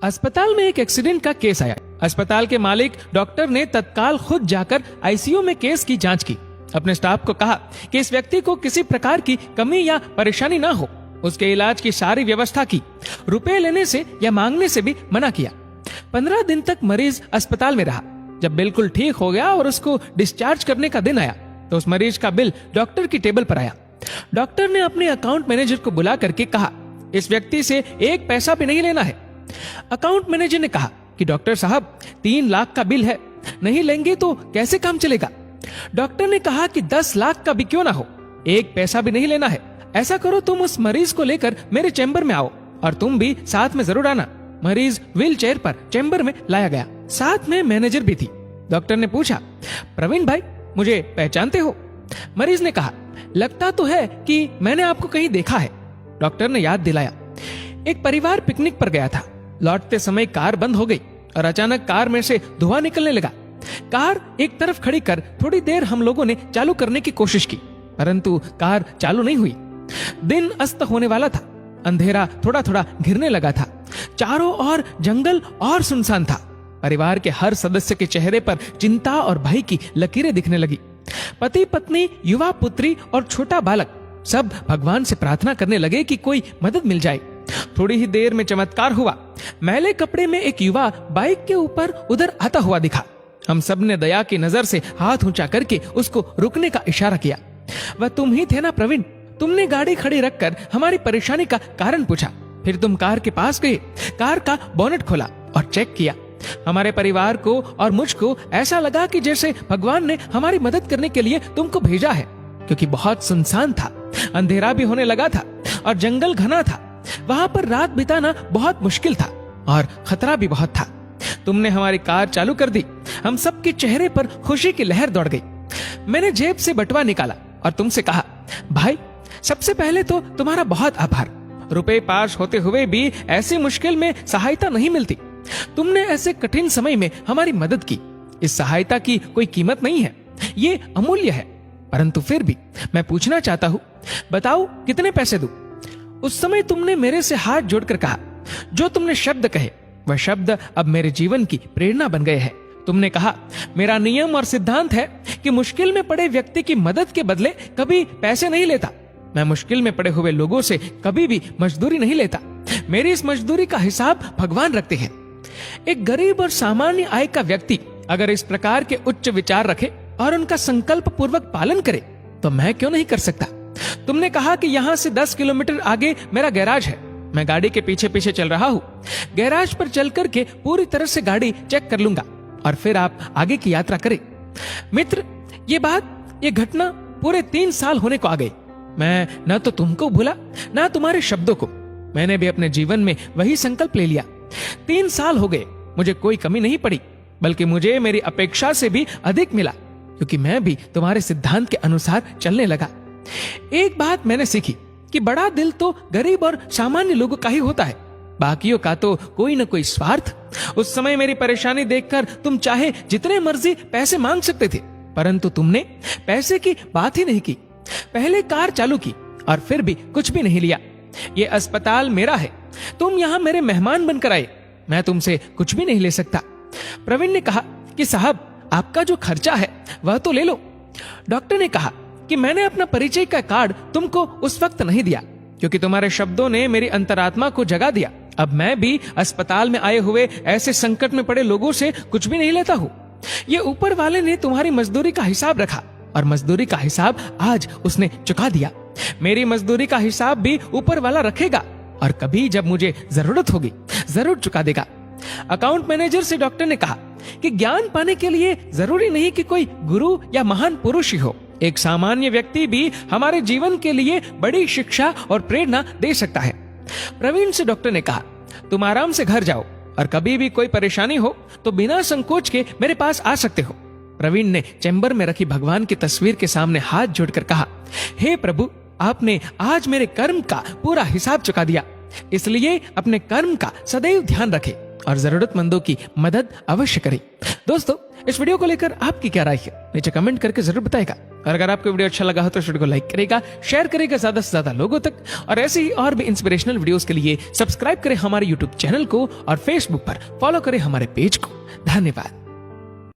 अस्पताल में एक एक्सीडेंट का केस आया। अस्पताल के मालिक डॉक्टर ने तत्काल खुद जाकर आईसीयू में केस की जांच की। अपने स्टाफ को कहा कि इस व्यक्ति को किसी प्रकार की कमी या परेशानी ना हो। उसके इलाज की सारी व्यवस्था की। रुपए लेने से या मांगने से भी मना किया। 15 दिन तक मरीज अस्पताल में रहा। जब बिल्कुल ठीक हो गया और उसको डिस्चार्ज करने का दिन आया तो उस मरीज का बिल डॉक्टर की टेबल पर आया। डॉक्टर ने अपने अकाउंट मैनेजर को बुला करके कहा, इस व्यक्ति से 1 पैसा भी नहीं लेना है। अकाउंट मैनेजर ने कहा कि डॉक्टर साहब 3 लाख का बिल है, नहीं लेंगे तो कैसे काम चलेगा। डॉक्टर ने कहा कि 10 लाख का भी क्यों ना हो, 1 पैसा भी नहीं लेना है। ऐसा करो, तुम उस मरीज को लेकर मेरे चैम्बर में आओ और तुम भी साथ में जरूर आना। मरीज व्हील चेयर पर चैम्बर में लाया गया। साथ में मैनेजर भी थी। डॉक्टर ने पूछा, प्रवीण भाई मुझे पहचानते हो? मरीज ने कहा, लगता तो है कि मैंने आपको कहीं देखा है। डॉक्टर ने याद दिलाया, एक परिवार पिकनिक पर गया था। लौटते समय कार बंद हो गई और अचानक कार में से धुआं निकलने लगा। कार एक तरफ खड़ी कर थोड़ी देर हम लोगों ने चालू करने की कोशिश की, परंतु कार चालू नहीं हुई। दिन अस्त होने वाला था। अंधेरा थोड़ा थोड़ा घिरने लगा था। चारों ओर जंगल और सुनसान था। परिवार के हर सदस्य के चेहरे पर चिंता और भय की लकीरें दिखने लगी। पति पत्नी, युवा पुत्री और छोटा बालक सब भगवान से प्रार्थना करने लगे कि कोई मदद मिल जाए। थोड़ी ही देर में चमत्कार हुआ। मैले कपड़े में एक युवा बाइक के ऊपर उधर आता हुआ दिखा। हम सब ने दया की नजर से हाथ ऊंचा करके उसको रुकने का इशारा किया। वह तुम ही थे ना प्रवीण? तुमने गाड़ी खड़ी रखकर हमारी परेशानी का कारण पूछा। फिर तुम कार के पास गए, कार का बोनट खोला और चेक किया। हमारे परिवार को और मुझको ऐसा लगा कि जैसे भगवान ने हमारी मदद करने के लिए तुमको भेजा है, क्योंकि बहुत सुनसान था, अंधेरा भी होने लगा था और जंगल घना था। वहां पर रात बिताना बहुत मुश्किल था और खतरा भी बहुत था। तुमने हमारी कार चालू कर दी। हम सबके चेहरे पर खुशी की लहर दौड़ गई। मैंने जेब से बटुआ निकाला और तुमसे कहा, भाई सबसे पहले तो तुम्हारा बहुत आभार। रुपए पास होते हुए भी ऐसी मुश्किल में सहायता नहीं मिलती। तुमने ऐसे कठिन समय में हमारी मदद की। इस सहायता की कोई कीमत नहीं है, ये अमूल्य है। परंतु फिर भी मैं पूछना चाहता हूँ, बताओ कितने पैसे दूं? उस समय तुमने मेरे से हाथ जोड़कर कहा, जो तुमने शब्द कहे वह शब्द अब मेरे जीवन की प्रेरणा बन गए हैं। तुमने कहा, मेरा नियम और सिद्धांत है कि मुश्किल में पड़े व्यक्ति की मदद के बदले कभी पैसे नहीं लेता। मैं मुश्किल में पड़े हुए लोगों से कभी भी मजदूरी नहीं लेता। मेरी इस मजदूरी का हिसाब भगवान रखते हैं। एक गरीब और सामान्य आय का व्यक्ति अगर इस प्रकार के उच्च विचार रखे और उनका संकल्प पूर्वक पालन करे तो मैं क्यों नहीं कर सकता। तुमने कहा कि यहाँ से 10 किलोमीटर आगे मेरा गैराज है। मैं गाड़ी के पीछे पीछे चल रहा हूँ। गैराज पर चल करके पूरी तरह से गाड़ी चेक कर लूंगा और फिर आप आगे की यात्रा करें। मित्र, ये घटना पूरे 3 साल होने को आ गई। मैं न तो तुमको भूला न तुम्हारे शब्दों को। मैंने भी अपने जीवन में वही संकल्प ले लिया। 3 साल हो गए, मुझे कोई कमी नहीं पड़ी, बल्कि मुझे मेरी अपेक्षा से भी अधिक मिला, क्योंकि मैं भी तुम्हारे सिद्धांत के अनुसार चलने लगा। एक बात मैंने सीखी कि बड़ा दिल तो गरीब और सामान्य लोगों का ही होता है, बाकियों का तो कोई न कोई स्वार्थ। उस समय मेरी परेशानी देखकर तुम चाहे जितने मर्जी पैसे मांग सकते थे, परंतु तुमने पैसे की बात ही नहीं की। पहले कार चालू की और फिर भी कुछ भी नहीं लिया। ये अस्पताल मेरा है, तुम यहाँ मेरे मेहमान बनकर आए, मैं तुमसे कुछ भी नहीं ले सकता। प्रवीण ने कहा कि साहब आपका जो खर्चा है वह तो ले लो। डॉक्टर ने कहा कि मैंने अपना परिचय का कार्ड तुमको उस वक्त नहीं दिया, क्योंकि तुम्हारे शब्दों ने मेरी अंतरात्मा को जगा दिया। अब मैं भी अस्पताल में आए हुए ऐसे संकट में पड़े लोगों से कुछ भी नहीं लेता हूँ। ये ऊपर वाले ने तुम्हारी मजदूरी का हिसाब रखा और मजदूरी का हिसाब आज उसने चुका दिया। मेरी मजदूरी का हिसाब भी ऊपर वाला रखेगा और कभी जब मुझे जरूरत होगी जरूर चुका देगा। अकाउंट मैनेजर से डॉक्टर ने कहा कि ज्ञान पाने के लिए जरूरी नहीं कि कोई गुरु या महान पुरुष ही हो। एक सामान्य व्यक्ति भी हमारे जीवन के लिए बड़ी शिक्षा और प्रेरणा दे सकता है। प्रवीण से डॉक्टर ने कहा, तुम आराम से घर जाओ और कभी भी कोई परेशानी हो तो बिना संकोच के मेरे पास आ सकते हो। प्रवीण ने चैम्बर में रखी भगवान की तस्वीर के सामने हाथ जोड़कर कहा, हे प्रभु, आपने आज मेरे कर्म का पूरा हिसाब चुका दिया, इसलिए अपने कर्म का सदैव ध्यान रखें और जरूरतमंदों की मदद अवश्य करें। दोस्तों, इस वीडियो को लेकर आपकी क्या राय है नीचे कमेंट करके जरूर बताएगा। और अगर आपको वीडियो अच्छा लगा हो तो वीडियो को लाइक करेगा, शेयर करेगा ज्यादा से ज्यादा लोगों तक। और ऐसे ही और भी इंस्पिरेशनल वीडियोस के लिए सब्सक्राइब करें हमारे यूट्यूब चैनल को और फेसबुक पर फॉलो करें हमारे पेज को। धन्यवाद।